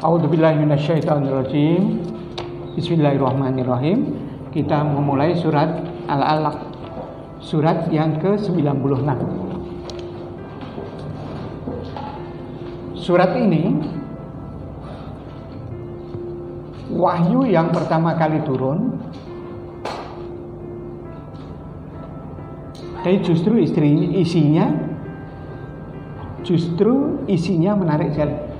A'udzubillahi minasyaitonirrajim. Bismillahirrahmanirrahim. Kita memulai surat Al-Alaq, surat yang ke-96. Surat ini wahyu yang pertama kali turun, tapi justru isinya menarik sekali.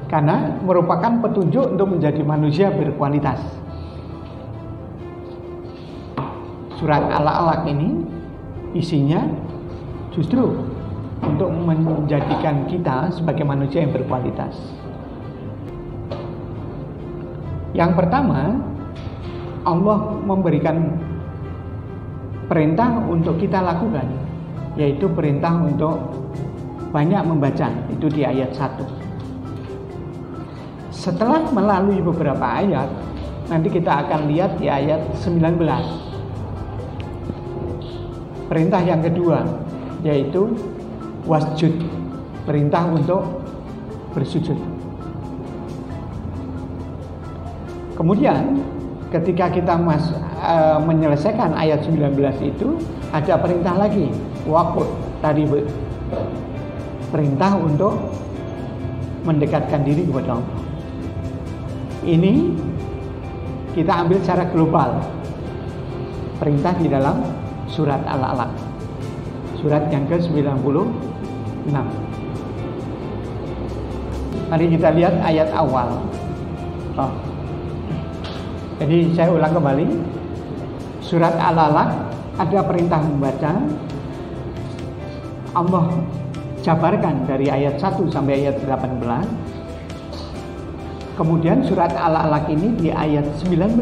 Karena merupakan petunjuk untuk menjadi manusia berkualitas. Surat Al-Alaq ini isinya justru untuk menjadikan kita sebagai manusia yang berkualitas. Yang pertama, Allah memberikan perintah untuk kita lakukan, yaitu perintah untuk banyak membaca. Itu di ayat 1. Setelah melalui beberapa ayat, nanti kita akan lihat di ayat 19. Perintah yang kedua, yaitu wasjud, perintah untuk bersujud. Kemudian ketika kita menyelesaikan ayat 19 itu, ada perintah lagi, waqud, tadi perintah untuk mendekatkan diri kepada Allah. Ini kita ambil secara global, perintah di dalam surat Al-Alaq, surat yang ke-96. Mari kita lihat ayat awal. Jadi saya ulang kembali, surat Al-Alaq ada perintah membaca. Allah jabarkan dari ayat 1 sampai ayat 18. Kemudian surat Al-Alaq ini di ayat 19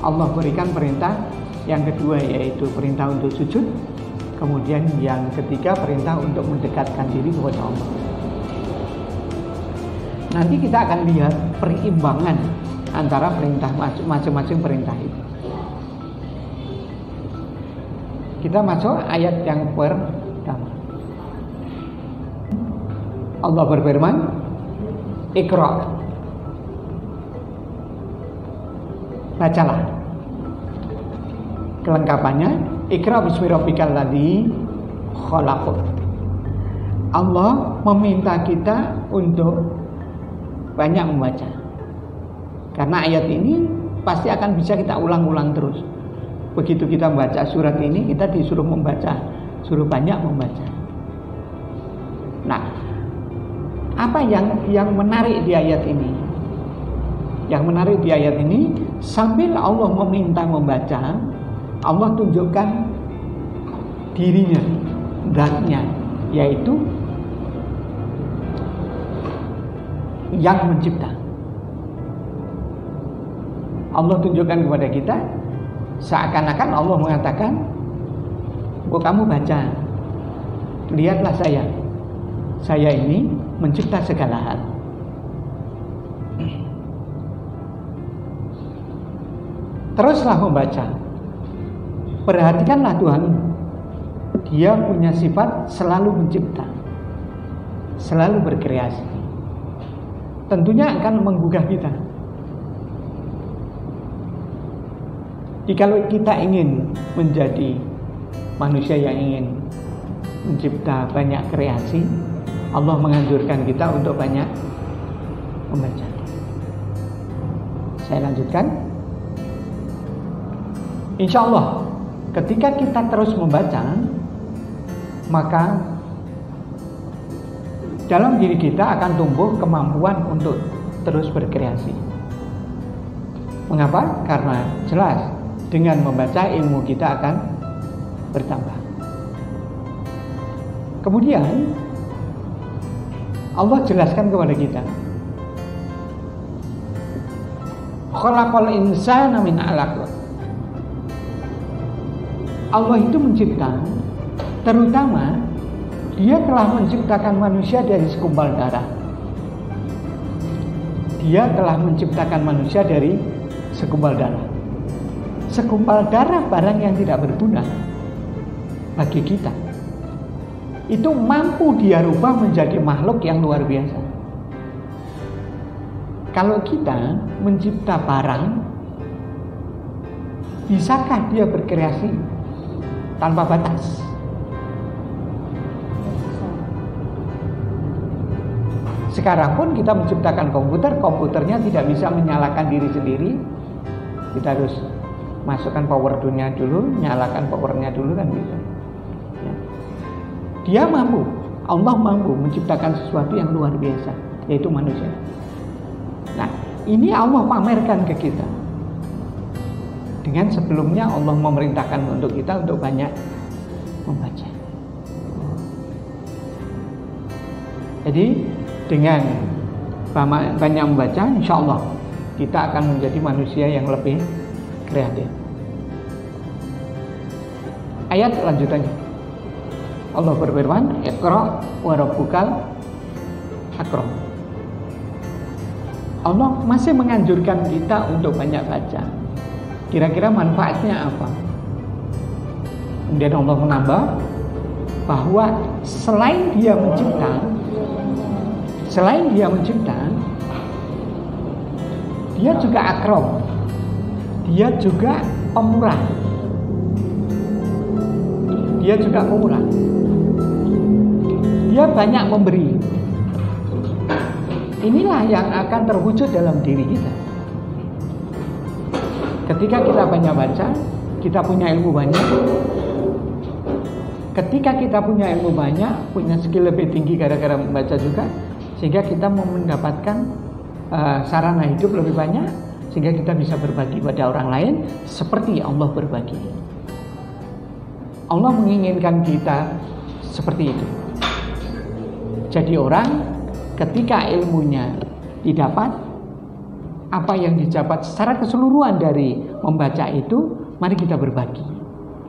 Allah berikan perintah yang kedua, yaitu perintah untuk sujud. Kemudian yang ketiga, perintah untuk mendekatkan diri kepada Allah. Nanti kita akan lihat perimbangan antara perintah masing-masing perintah itu. Kita masuk ayat yang pertama. Allah berfirman, Iqra, bacalah. Kelengkapannya, Iqra bismi rabbikal ladzi khalaq. Allah meminta kita untuk banyak membaca. Karena ayat ini pasti akan bisa kita ulang-ulang terus. Begitu kita membaca surat ini, kita disuruh membaca, suruh banyak membaca. Nah, apa yang menarik di ayat ini? Yang menarik di ayat ini, sambil Allah meminta membaca, Allah tunjukkan dirinya, zatnya, yaitu yang mencipta. Allah tunjukkan kepada kita, seakan-akan Allah mengatakan, kamu baca, lihatlah saya ini mencipta segala hal. Teruslah membaca. Perhatikanlah Tuhan. Dia punya sifat selalu mencipta, selalu berkreasi. Tentunya akan menggugah kita. Jika kita ingin menjadi manusia yang ingin mencipta banyak kreasi, Allah menganjurkan kita untuk banyak membaca. Saya lanjutkan. Insya Allah, ketika kita terus membaca, maka dalam diri kita akan tumbuh kemampuan untuk terus berkreasi. Mengapa? Karena jelas dengan membaca ilmu kita akan bertambah. Kemudian Allah jelaskan kepada kita, khalaqal insana min 'alaq. Allah itu mencipta, terutama Dia telah menciptakan manusia dari segumpal darah. Dia telah menciptakan manusia dari segumpal darah. Segumpal darah barang yang tidak berguna bagi kita. itu mampu dia rubah menjadi makhluk yang luar biasa. Kalau kita mencipta barang, bisakah dia berkreasi tanpa batas? Sekarang pun kita menciptakan komputer, komputernya tidak bisa menyalakan diri sendiri. Kita harus masukkan power nya dulu, nyalakan powernya dulu, kan gitu. Ya. Dia mampu, Allah mampu menciptakan sesuatu yang luar biasa, yaitu manusia. Nah, ini Allah pamerkan ke kita. Dengan sebelumnya Allah memerintahkan untuk kita untuk banyak membaca. Jadi dengan banyak membaca, insya Allah kita akan menjadi manusia yang lebih kreatif. Ayat lanjutannya, Allah berfirman, Iqra wa rabbukal akram. Allah masih menganjurkan kita untuk banyak baca. Kira-kira manfaatnya apa? Kemudian Allah menambah bahwa selain dia mencipta, dia juga akram, dia juga pemurah, dia banyak memberi. Inilah yang akan terwujud dalam diri kita. Ketika kita banyak baca, kita punya ilmu banyak. Ketika kita punya ilmu banyak, punya skill lebih tinggi gara-gara membaca juga, sehingga kita mau mendapatkan sarana hidup lebih banyak, sehingga kita bisa berbagi pada orang lain seperti Allah berbagi. Allah menginginkan kita seperti itu. Jadi orang ketika ilmunya didapat, apa yang didapat secara keseluruhan dari membaca itu, mari kita berbagi.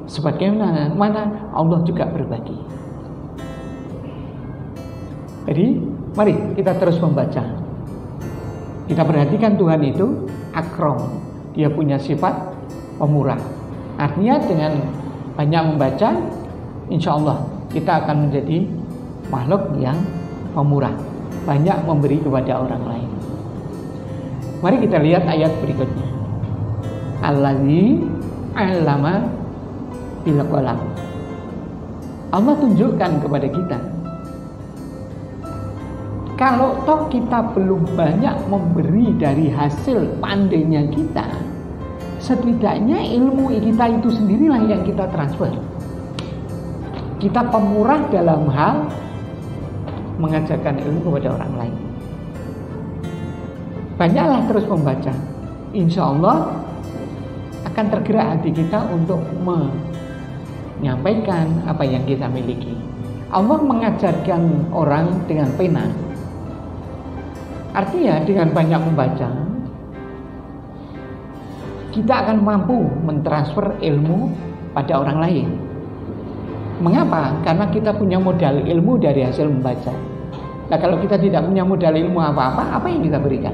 Sebagaimana Allah juga berbagi. Jadi mari kita terus membaca. Kita perhatikan Tuhan itu akram, dia punya sifat pemurah. Artinya dengan banyak membaca, insya Allah kita akan menjadi makhluk yang pemurah, banyak memberi kepada orang lain. Mari kita lihat ayat berikutnya. Allazi 'allama bil qalam. Allah tunjukkan kepada kita, kalau toh kita belum banyak memberi dari hasil pandainya kita, setidaknya ilmu kita itu sendirilah yang kita transfer. Kita pemurah dalam hal mengajarkan ilmu kepada orang lain. Banyaklah terus membaca. Insya Allah akan tergerak hati kita untuk menyampaikan apa yang kita miliki. Allah mengajarkan orang dengan pena. Artinya dengan banyak membaca, kita akan mampu mentransfer ilmu pada orang lain. Mengapa? Karena kita punya modal ilmu dari hasil membaca. Nah, kalau kita tidak punya modal ilmu apa-apa, apa yang kita berikan?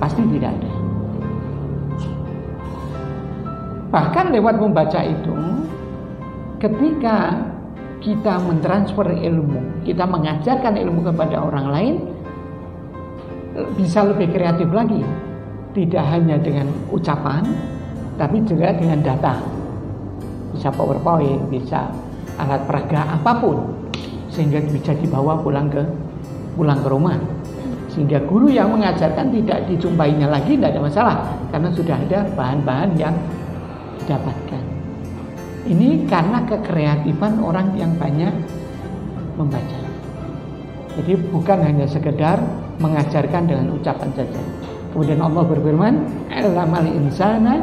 Pasti tidak ada. Bahkan lewat membaca itu, ketika kita mentransfer ilmu, kita mengajarkan ilmu kepada orang lain, bisa lebih kreatif lagi. Tidak hanya dengan ucapan, tapi juga dengan data. Bisa PowerPoint, bisa alat peraga apapun, sehingga bisa dibawa pulang ke rumah. Sehingga guru yang mengajarkan tidak dijumpainya lagi, tidak ada masalah, karena sudah ada bahan-bahan yang didapatkan. Ini karena kekreatifan orang yang banyak membaca. Jadi bukan hanya sekedar mengajarkan dengan ucapan saja. Kemudian Allah berfirman, "Allamal insana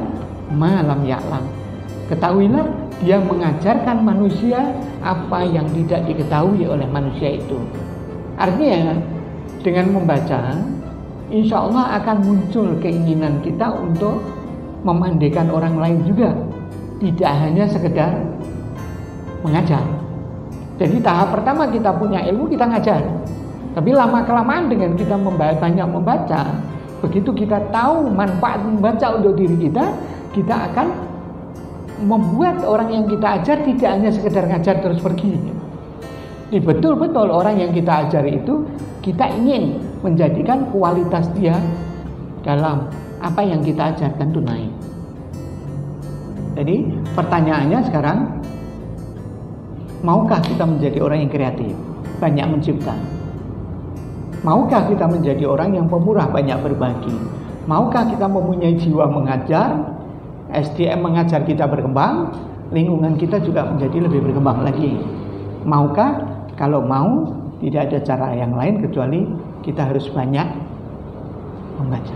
ma lam ya'lam." Ketahuilah, dia mengajarkan manusia apa yang tidak diketahui oleh manusia itu. Artinya dengan membaca, insya Allah akan muncul keinginan kita untuk memandaikan orang lain juga, tidak hanya sekedar mengajar. Jadi tahap pertama kita punya ilmu, kita ngajar. Tapi lama-kelamaan dengan kita banyak membaca, begitu kita tahu manfaat membaca untuk diri kita, kita akan membuat orang yang kita ajar tidak hanya sekedar ngajar terus pergi. Betul-betul orang yang kita ajari itu kita ingin menjadikan kualitas dia dalam apa yang kita ajarkan itu naik. Jadi pertanyaannya sekarang, maukah kita menjadi orang yang kreatif, banyak mencipta? Maukah kita menjadi orang yang pemurah, banyak berbagi? Maukah kita mempunyai jiwa mengajar, SDM mengajar kita berkembang, lingkungan kita juga menjadi lebih berkembang lagi? Maukah? Kalau mau, tidak ada cara yang lain kecuali kita harus banyak membaca.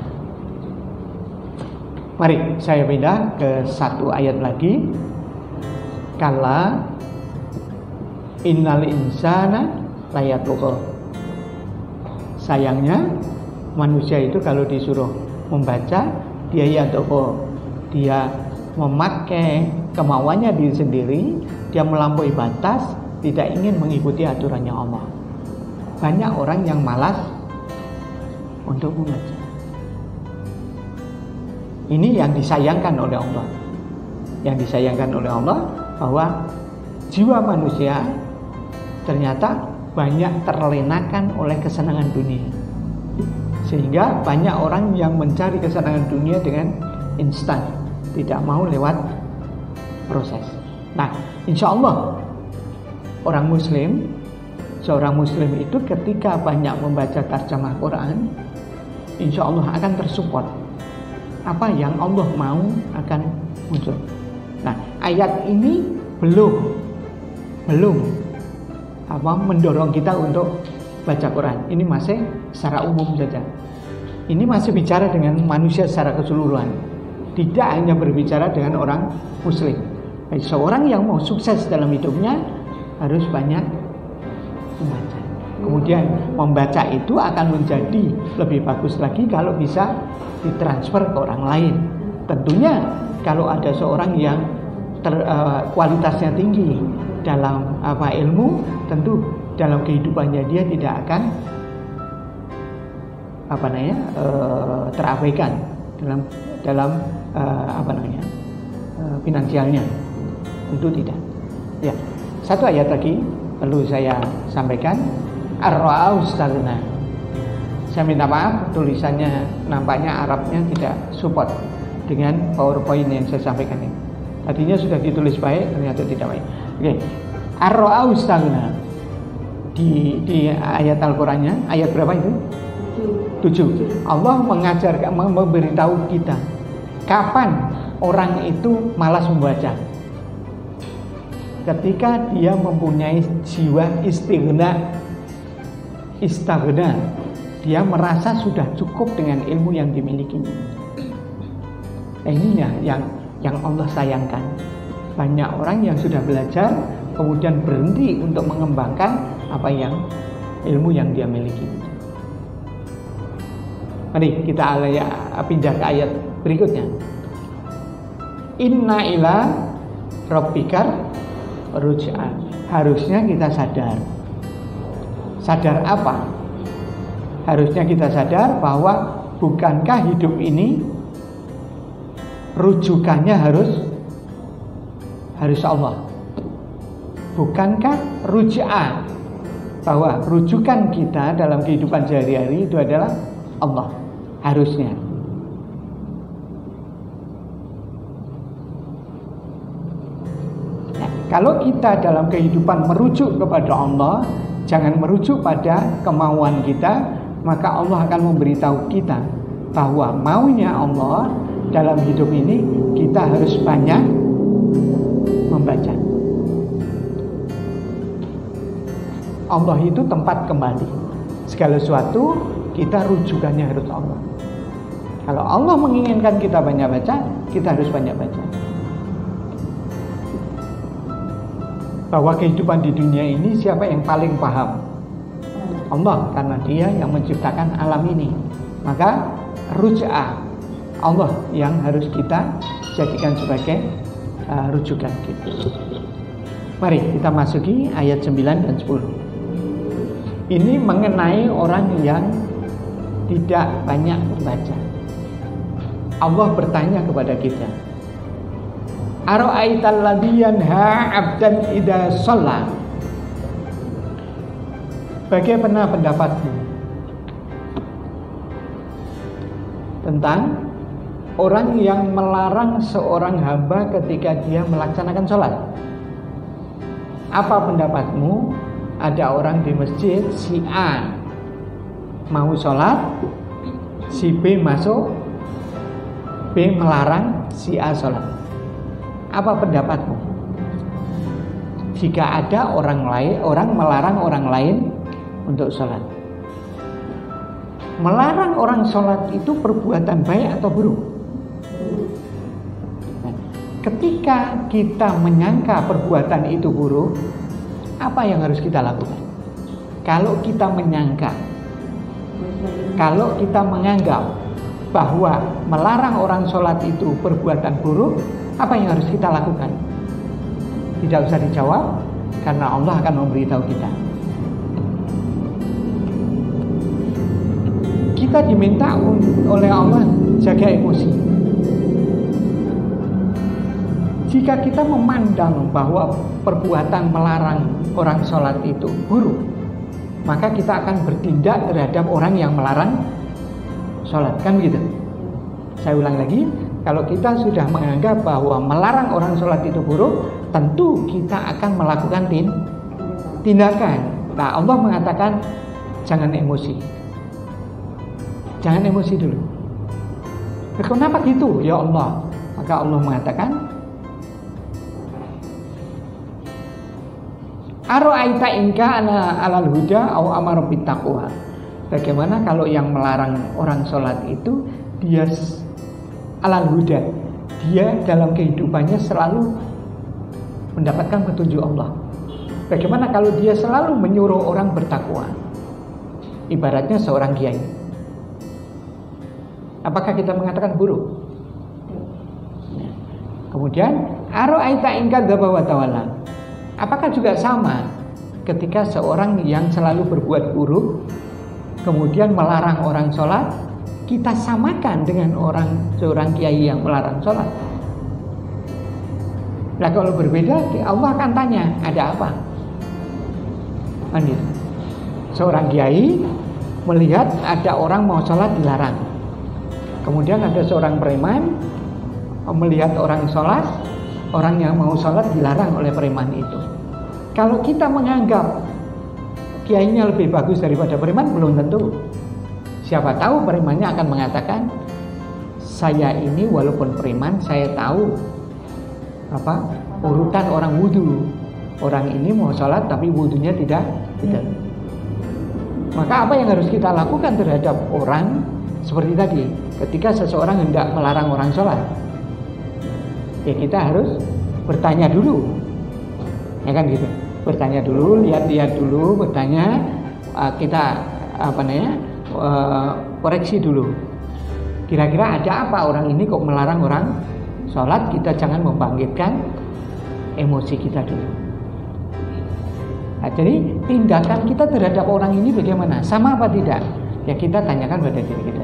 Mari saya pindah ke satu ayat lagi. Kala innal insana layatgha. Sayangnya manusia itu kalau disuruh membaca, dia yatgha. Dia memakai kemauannya diri sendiri, dia melampaui batas, tidak ingin mengikuti aturannya Allah. Banyak orang yang malas untuk membaca. Ini yang disayangkan oleh Allah. Yang disayangkan oleh Allah bahwa jiwa manusia ternyata banyak terlenakan oleh kesenangan dunia. Sehingga banyak orang yang mencari kesenangan dunia dengan instan, tidak mau lewat proses. Nah, insya Allah orang muslim, seorang muslim itu ketika banyak membaca terjemah Quran, insya Allah akan tersupport. Apa yang Allah mau akan muncul. Nah, ayat ini belum mendorong kita untuk baca Quran. Ini masih secara umum saja. Ini masih bicara dengan manusia secara keseluruhan. Tidak hanya berbicara dengan orang muslim. Seorang yang mau sukses dalam hidupnya harus banyak membaca. Kemudian membaca itu akan menjadi lebih bagus lagi kalau bisa ditransfer ke orang lain. Tentunya kalau ada seorang yang kualitasnya tinggi dalam ilmu, tentu dalam kehidupannya dia tidak akan terabaikan dalam finansialnya. Tentu tidak. Ya, satu ayat lagi perlu saya sampaikan. Ar-ra'au staghna. Saya minta maaf, tulisannya nampaknya Arabnya tidak support dengan PowerPoint yang saya sampaikan ini. Tadinya sudah ditulis baik, ternyata tidak baik. Oke. Ar-ra'au staghna. Di ayat Al-Qur'annya, ayat berapa itu? 7. Allah mengajarkan, memberitahu kita kapan orang itu malas membaca. Ketika dia mempunyai jiwa istighna, dia merasa sudah cukup dengan ilmu yang dimilikinya. Ininya yang Allah sayangkan. Banyak orang yang sudah belajar kemudian berhenti untuk mengembangkan ilmu yang dia miliki. Mari kita pindah ke ayat berikutnya. Inna ila rabbikar ruj'a. Harusnya kita sadar. Sadar apa? Harusnya kita sadar bahwa bukankah hidup ini rujukannya harus Allah. Bukankah ruj'a, bahwa rujukan kita dalam kehidupan sehari-hari itu adalah Allah. Harusnya. Nah, kalau kita dalam kehidupan merujuk kepada Allah, jangan merujuk pada kemauan kita, maka Allah akan memberitahu kita bahwa maunya Allah dalam hidup ini kita harus banyak membaca. Allah itu tempat kembali. Segala sesuatu kita rujukannya harus Allah. Kalau Allah menginginkan kita banyak baca, kita harus banyak baca. Bahwa kehidupan di dunia ini siapa yang paling paham? Allah, karena dia yang menciptakan alam ini. Maka ruj'ah Allah yang harus kita jadikan sebagai rujukan kita. Mari kita masuki ayat 9 dan 10. Ini mengenai orang yang tidak banyak membaca. Allah bertanya kepada kita, Ara'aital ladzi yanha 'abdan idza shalla. bagaimana pendapatmu tentang orang yang melarang seorang hamba ketika dia melaksanakan sholat? Apa pendapatmu? Ada orang di masjid, si A mau sholat, si B masuk, B melarang si A sholat. Apa pendapatmu? Jika ada orang melarang orang lain untuk sholat. Melarang orang sholat itu perbuatan baik atau buruk? Ketika kita menyangka perbuatan itu buruk, apa yang harus kita lakukan? Kalau kita menyangka, kalau kita menganggap bahwa melarang orang sholat itu perbuatan buruk, apa yang harus kita lakukan? Tidak usah dijawab, karena Allah akan memberitahu kita. Kita diminta oleh Allah jaga emosi. Jika kita memandang bahwa perbuatan melarang orang sholat itu buruk, maka kita akan bertindak terhadap orang yang melarang sholat, kan gitu. Saya ulang lagi, kalau kita sudah menganggap bahwa melarang orang sholat itu buruk, tentu kita akan melakukan tindakan. Nah, Allah mengatakan jangan emosi. Jangan emosi dulu. Kenapa gitu ya Allah? Maka Allah mengatakan, Ara'aita in kana 'alal huda aw amara bittaqwa. Bagaimana kalau yang melarang orang sholat itu dia alal huda, dia dalam kehidupannya selalu mendapatkan petunjuk Allah. Bagaimana kalau dia selalu menyuruh orang bertakwa? Ibaratnya seorang kiai. Apakah kita mengatakan buruk? Kemudian ara'aita in kadzdzaba wa tawalla. Apakah juga sama ketika seorang yang selalu berbuat buruk kemudian melarang orang sholat, kita samakan dengan seorang kiai yang melarang sholat? Nah, kalau berbeda, Allah akan tanya, ada apa? Lanjut. Seorang kiai melihat ada orang mau sholat dilarang. Kemudian ada seorang preman melihat orang sholat, orang yang mau sholat dilarang oleh preman itu. Kalau kita menganggap kiainya lebih bagus daripada preman, belum tentu. Siapa tahu premannya akan mengatakan, saya ini walaupun preman, saya tahu urutan orang wudu. Orang ini mau sholat tapi wudunya tidak. Maka apa yang harus kita lakukan terhadap orang seperti tadi? Ketika seseorang hendak melarang orang sholat, ya kita harus bertanya dulu, ya kan gitu. Bertanya dulu, lihat-lihat dulu, bertanya, kita koreksi dulu. Kira-kira ada apa orang ini kok melarang orang sholat? Kita jangan membangkitkan emosi kita dulu. Nah, jadi tindakan kita terhadap orang ini bagaimana? Sama apa tidak? Ya kita tanyakan pada diri kita.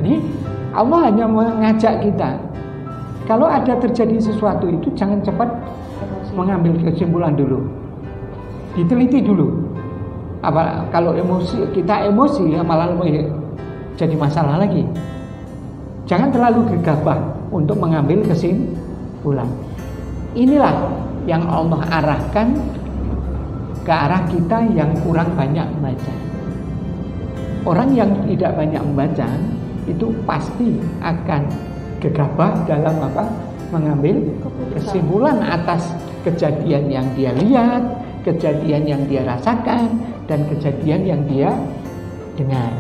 Jadi Allah hanya mengajak kita, kalau ada terjadi sesuatu itu jangan cepat mengambil kesimpulan dulu, diteliti dulu. Kalau kita emosi malah jadi masalah lagi. Jangan terlalu gegabah untuk mengambil kesimpulan. Inilah yang Allah arahkan ke arah kita yang kurang banyak membaca. Orang yang tidak banyak membaca itu pasti akan gegabah dalam mengambil kesimpulan atas kejadian yang dia lihat, kejadian yang dia rasakan, dan kejadian yang dia dengar.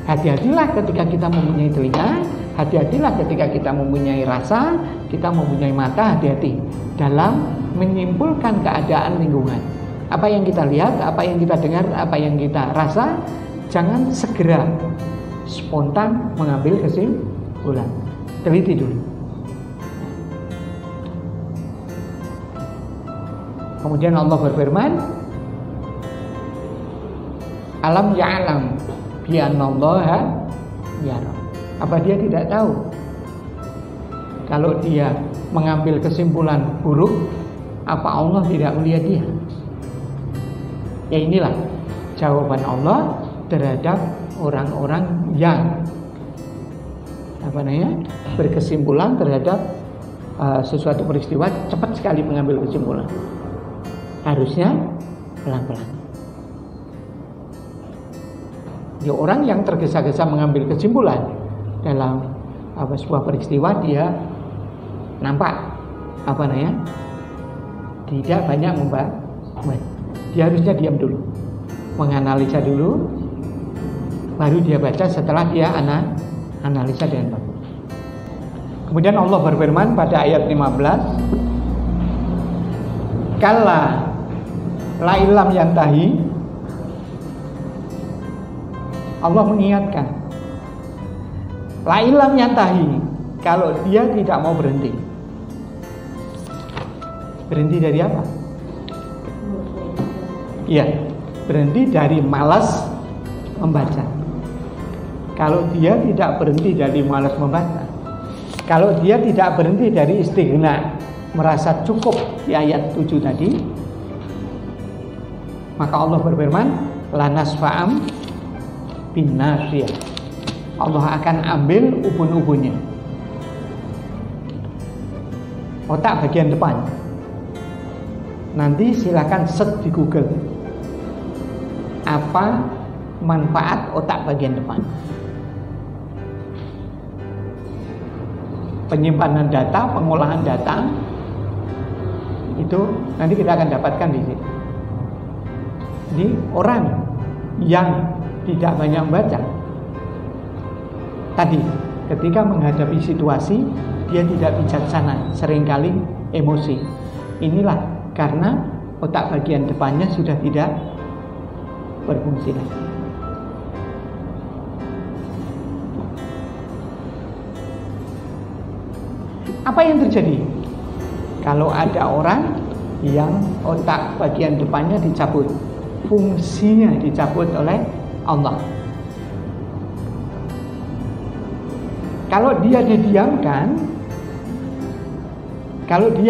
Hati-hatilah ketika kita mempunyai telinga, hati-hatilah ketika kita mempunyai rasa, kita mempunyai mata, hati-hati dalam menyimpulkan keadaan lingkungan. Apa yang kita lihat, apa yang kita dengar, apa yang kita rasa, jangan segera spontan mengambil kesimpulan. Teliti dulu. Kemudian Allah berfirman, alam ya'lam bi annallaha yara. Apa dia tidak tahu kalau dia mengambil kesimpulan buruk, apa Allah tidak melihat dia? Ya inilah jawaban Allah terhadap orang-orang yang berkesimpulan terhadap sesuatu peristiwa, cepat sekali mengambil kesimpulan. Harusnya pelan-pelan. Ya, orang yang tergesa-gesa mengambil kesimpulan dalam sebuah peristiwa, dia nampak tidak banyak membahas. Dia harusnya diam dulu, menganalisa dulu, baru dia baca. Setelah dia analisa dengan bagus. Kemudian Allah berfirman pada ayat 15, kalla la illam yantahi. Allah mengingatkan, la illam yantahi, kalau dia tidak mau berhenti. Berhenti dari apa? Iya, berhenti dari malas membaca. Kalau dia tidak berhenti dari malas membaca, kalau dia tidak berhenti dari istighna, merasa cukup di ayat 7 tadi, maka Allah berfirman, lanasfa'am bin nasiyah. Allah akan ambil ubun-ubunnya, otak bagian depan. Nanti silakan search di Google, apa manfaat otak bagian depan. Penyimpanan data, pengolahan data, itu nanti kita akan dapatkan di sini. Jadi orang yang tidak banyak membaca tadi, ketika menghadapi situasi dia tidak bijaksana, seringkali emosi. Inilah karena otak bagian depannya sudah tidak berfungsi lagi. Apa yang terjadi kalau ada orang yang otak bagian depannya dicabut, fungsinya dicabut oleh Allah? Kalau dia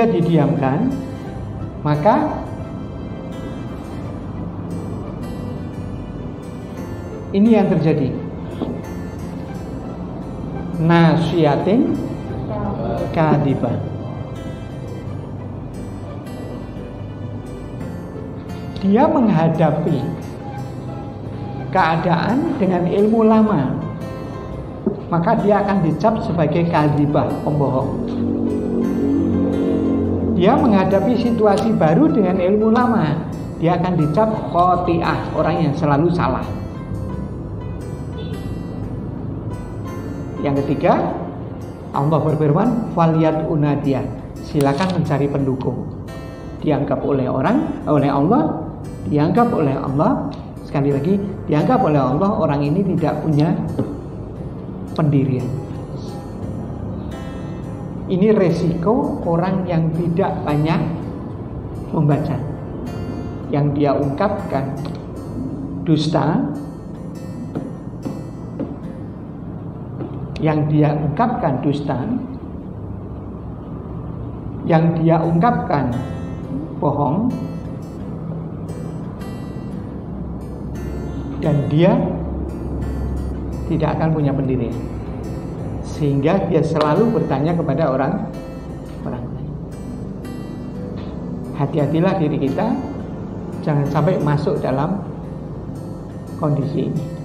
didiamkan, maka ini yang terjadi. Nasiyatin kadibah. Dia menghadapi keadaan dengan ilmu lama, maka dia akan dicap sebagai kadibah, pembohong. Dia menghadapi situasi baru dengan ilmu lama, dia akan dicap khoti'ah, orang yang selalu salah. Yang ketiga, Allah berfirman, faliyat unadiyah, silakan mencari pendukung. Dianggap oleh Allah, dianggap oleh Allah, sekali lagi, dianggap oleh Allah orang ini tidak punya pendirian. Ini resiko orang yang tidak banyak membaca. Yang dia ungkapkan dusta, yang dia ungkapkan bohong, dan dia tidak akan punya pendirian, sehingga dia selalu bertanya kepada orang lain. Hati-hatilah diri kita, jangan sampai masuk dalam kondisi ini.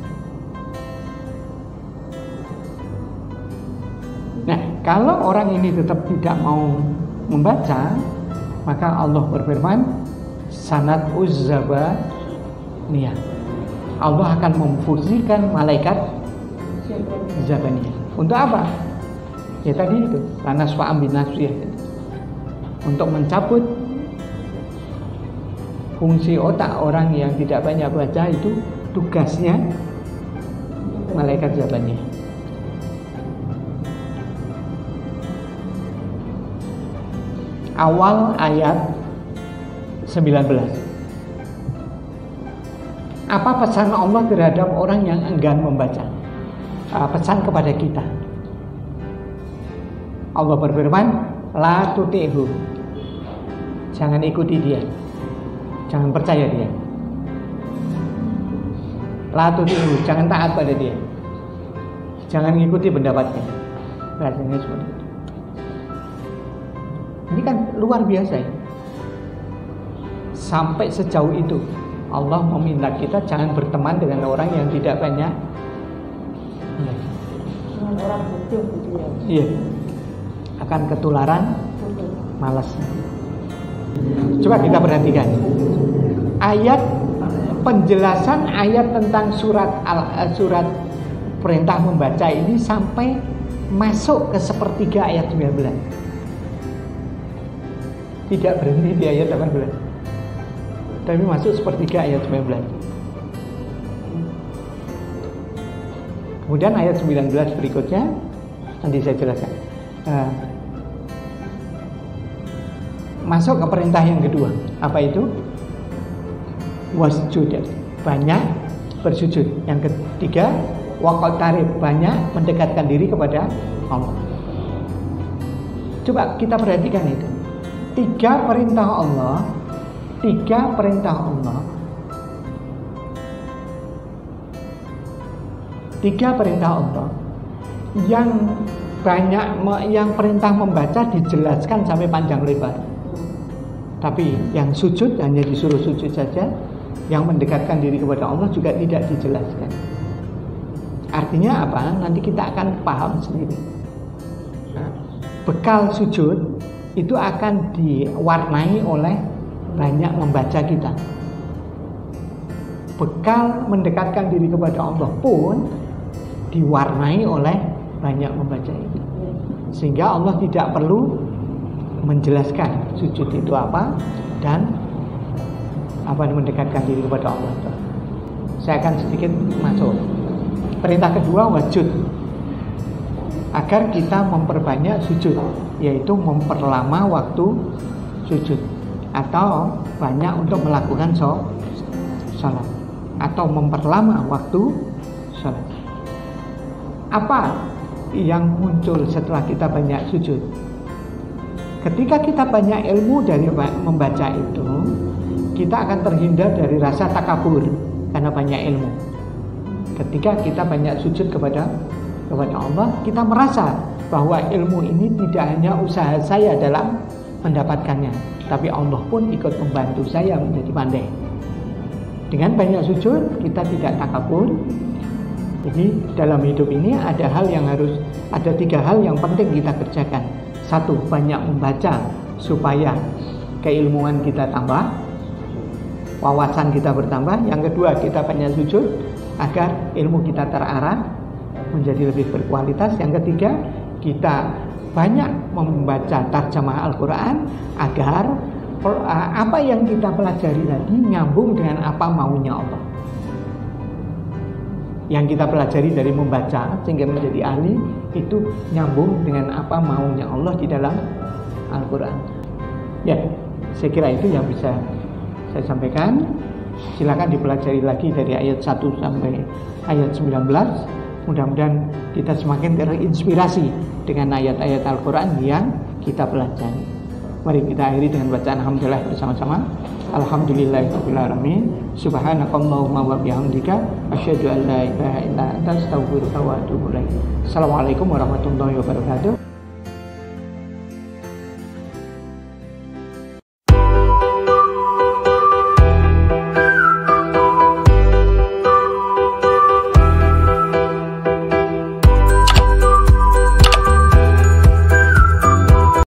Nah, kalau orang ini tetap tidak mau membaca, maka Allah berfirman, sanat uzzabaniyah. Allah akan memfungsikan malaikat zabaniyah. Untuk apa? Ya tadi itu, lanasfa'am bin nasiyah. Untuk mencabut fungsi otak orang yang tidak banyak baca, itu tugasnya malaikat zabaniyah. Awal ayat 19. Apa pesan Allah terhadap orang yang enggan membaca? Pesan kepada kita. Allah berfirman, la tuti'hu. Jangan ikuti dia. Jangan percaya dia. La tuti'u, jangan taat pada dia. Jangan mengikuti pendapatnya. Bahasanya seperti itu. Ini kan luar biasa ya. Sampai sejauh itu Allah meminta kita jangan berteman dengan orang yang tidak banyak. Dengan orang bodoh gitu ya. Iya. Akan ketularan malas. Coba kita perhatikan ayat penjelasan ayat tentang surat perintah membaca ini sampai masuk ke sepertiga ayat 19. Tidak berhenti di ayat 18. Tapi masuk sepertiga ayat 19. Kemudian ayat 19 berikutnya nanti saya jelaskan. Masuk ke perintah yang kedua. Apa itu? Wasjud, banyak bersujud. Yang ketiga, waqtarib, banyak mendekatkan diri kepada Allah. Coba kita perhatikan itu. Tiga perintah Allah yang banyak, yang perintah membaca dijelaskan sampai panjang lebar. Tapi yang sujud hanya disuruh sujud saja, yang mendekatkan diri kepada Allah juga tidak dijelaskan. Artinya apa? Nanti kita akan paham sendiri. Bekal sujud itu akan diwarnai oleh banyak membaca kita. Bekal mendekatkan diri kepada Allah pun diwarnai oleh banyak membaca itu. Sehingga Allah tidak perlu menjelaskan sujud itu apa dan apa mendekatkan diri kepada Allah. Saya akan sedikit masuk. Perintah kedua wajud, agar kita memperbanyak sujud, yaitu memperlama waktu sujud atau banyak untuk melakukan sholat atau memperlama waktu sholat. Apa yang muncul setelah kita banyak sujud? Ketika kita banyak ilmu dari membaca itu, kita akan terhindar dari rasa takabur karena banyak ilmu. Ketika kita banyak sujud kepada Allah, kita merasa bahwa ilmu ini tidak hanya usaha saya dalam mendapatkannya, tapi Allah pun ikut membantu saya menjadi pandai. Dengan banyak sujud, kita tidak takabur. Jadi dalam hidup ini ada tiga hal yang penting kita kerjakan. Satu, banyak membaca supaya keilmuan kita tambah, wawasan kita bertambah. Yang kedua, kita banyak sujud agar ilmu kita terarah menjadi lebih berkualitas. Yang ketiga, kita banyak membaca tarjamah Al-Quran agar apa yang kita pelajari tadi nyambung dengan apa maunya Allah. Yang kita pelajari dari membaca sehingga menjadi ahli itu nyambung dengan apa maunya Allah di dalam Al-Quran. Ya, saya kira itu yang bisa saya sampaikan. Silakan dipelajari lagi dari ayat 1 sampai ayat 19. Mudah-mudahan kita semakin terinspirasi dengan ayat-ayat Al-Quran yang kita pelajari. Mari kita akhiri dengan bacaan alhamdulillah bersama-sama. Alhamdulillahirabbil alamin. Subhanakallahumma wa bihamdika asyhadu an la ilaha illa anta astaghfiruka wa atubu ilaik. Assalamualaikum warahmatullahi wabarakatuh.